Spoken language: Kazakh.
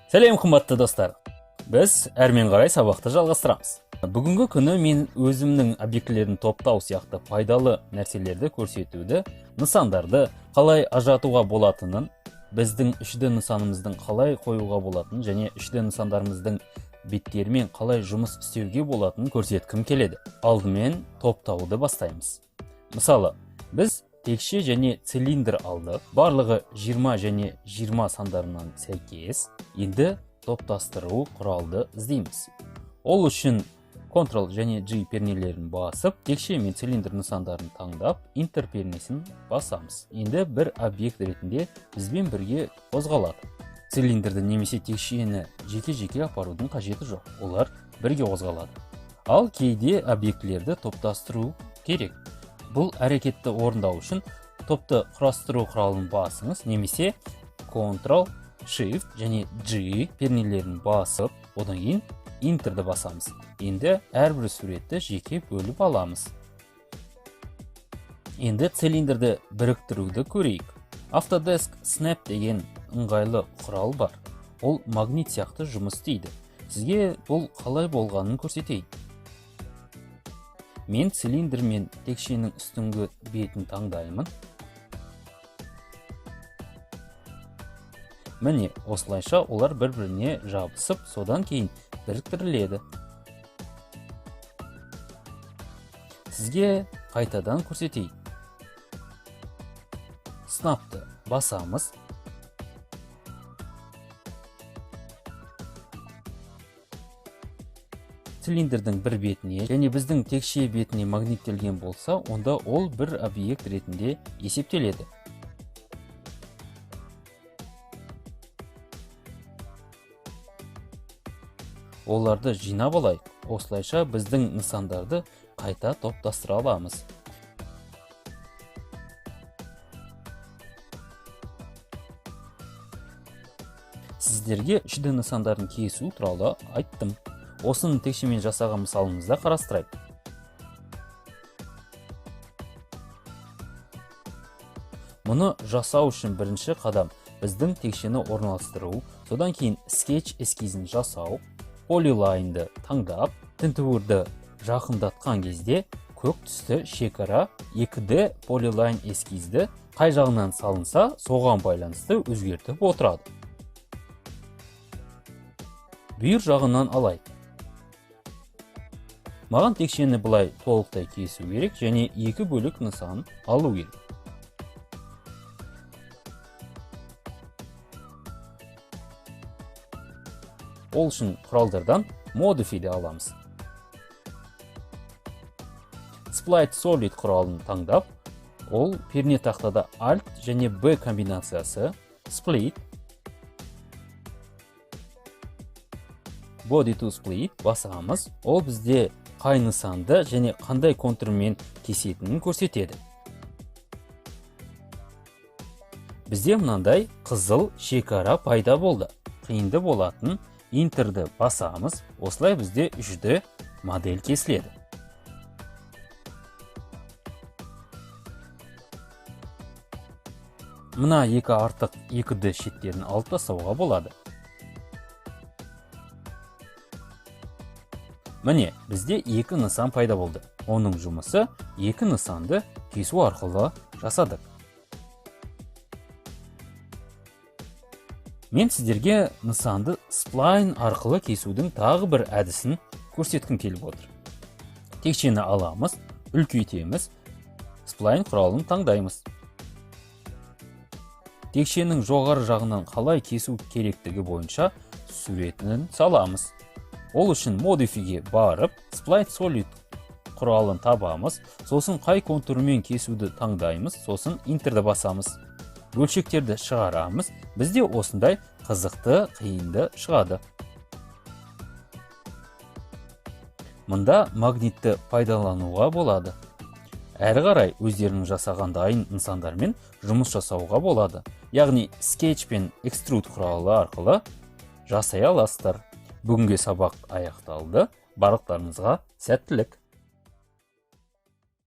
Сәлем қымбатты достар. Біз әрмен қарай сабақты жалғастырамыз. Бүгінгі күні мен өзімнің объектілерін топтау сияқты пайдалы нәрселерді көрсетуді, нысандарды қалай ажыратуға болатынын, біздің 3D нысанымыздың қалай қоюға болатынын және 3D нысандарымыздың беттерімен қалай жұмыс істеуге болатынын көрсеткім келеді. Алдымен топтауды бастаймыз. Мысалы, біз текше және цилиндр алдық. Барлығы 20 және 20 сандарынан сәйкес. Енді топтастыру құралды іздейміз. Ол үшін Ctrl және G пернелерін басып, текше мен цилиндр нысандарын таңдап, Enter пернесін басамыз. Енді бір объект ретінде бізбен бірге қозғалады. Цилиндрді немесе текшені жеке-жеке апарудың қажеті жоқ. Олар бірге қозғалады. Ал кейде объектілерді топтастыру керек. Бұл әрекетті орындау үшін топты құрастыру құралын басыңыз, немесе Ctrl, Shift және G пернелерін басып, одан кейін Enterді басамыз. Енді әрбір суретті жеке бөліп аламыз. Енді цилиндрді біріктіруді көрейік. Autodesk Snap деген ыңғайлы құрал бар. Ол магнит сияқты жұмыс істейді. Сізге бұл қалай болғанын көрсетейін. Мен цилиндр мен текшенің үстіңгі бетін таңдаймын. Міне, осылайша олар бір-біріне жабысып, содан кейін біріктіріледі. Сізге қайтадан көрсетейін. Snapты басамыз. Цилиндрдің бір бетіне және біздің текше бетіне магниттелген болса, онда ол бір объект ретінде есептеледі. Оларды жинап алайық. Осылайша біздің нысандарды қайта топтастыра аламыз. Сіздерге 3D нысандарын кесу туралы айттым. Осыны текшемен жасаған мысалымызда қарастырайық. Мұны жасау үшін бірінші қадам біздің текшені орналастыру, содан кейін скетч эскизін жасау, полилайнды таңдап, тінтуірді жақындатқан кезде көк түсті шекара 2D полилайн эскизді қай жағынан салынса, соған байланысты өзгертіп отырады. Бүйір жағынан алайық. Маған текшені бұлай толықтай кесу керек және екі бөлік нысан алу керек. Ол үшін құралдардан Modify'ді аламыз. Split Solid құралын таңдап, ол перне тақтада Alt және B комбинациясы, Split, Body to Split басамыз. Ол бізде қай нысанды және қандай контурмен кесетінін көрсетеді. Бізде мынандай қызыл шекара пайда болды. Қиынды болатын Enterді басамыз. Осылай бізде 3D модель кесіледі. Мына екі артық 2D шеттерін алып тастауға болады. Міне, бізде екі нысан пайда болды. Оның жұмысы екі нысанды кесу арқылы жасадық. Мен сіздерге нысанды сплайн арқылы кесудің тағы бір әдісін көрсеткім келіп отыр. Текшені аламыз, үлкейтеміз, сплайн құралын таңдаймыз. Текшенің жоғары жағынан қалай кесу керектігі бойынша суретінің саламыз. Ол үшін Modify'ге барып, Split Solid құралын табамыз, сосын қай контурмен кесуді таңдаймыз, сосын Enterді басамыз. Бөлшектерді шығарамыз, бізде осындай қызықты қиынды шығады. Мұнда магнитті пайдалануға болады. Әрі қарай өздерінің жасаған дайын нысандармен жұмыс жасауға болады. Яғни скетч пен экструд құралы арқылы жасай аласыздар. Бүгінгі сабақ аяқталды. Барлықтарыңызға сәттілік.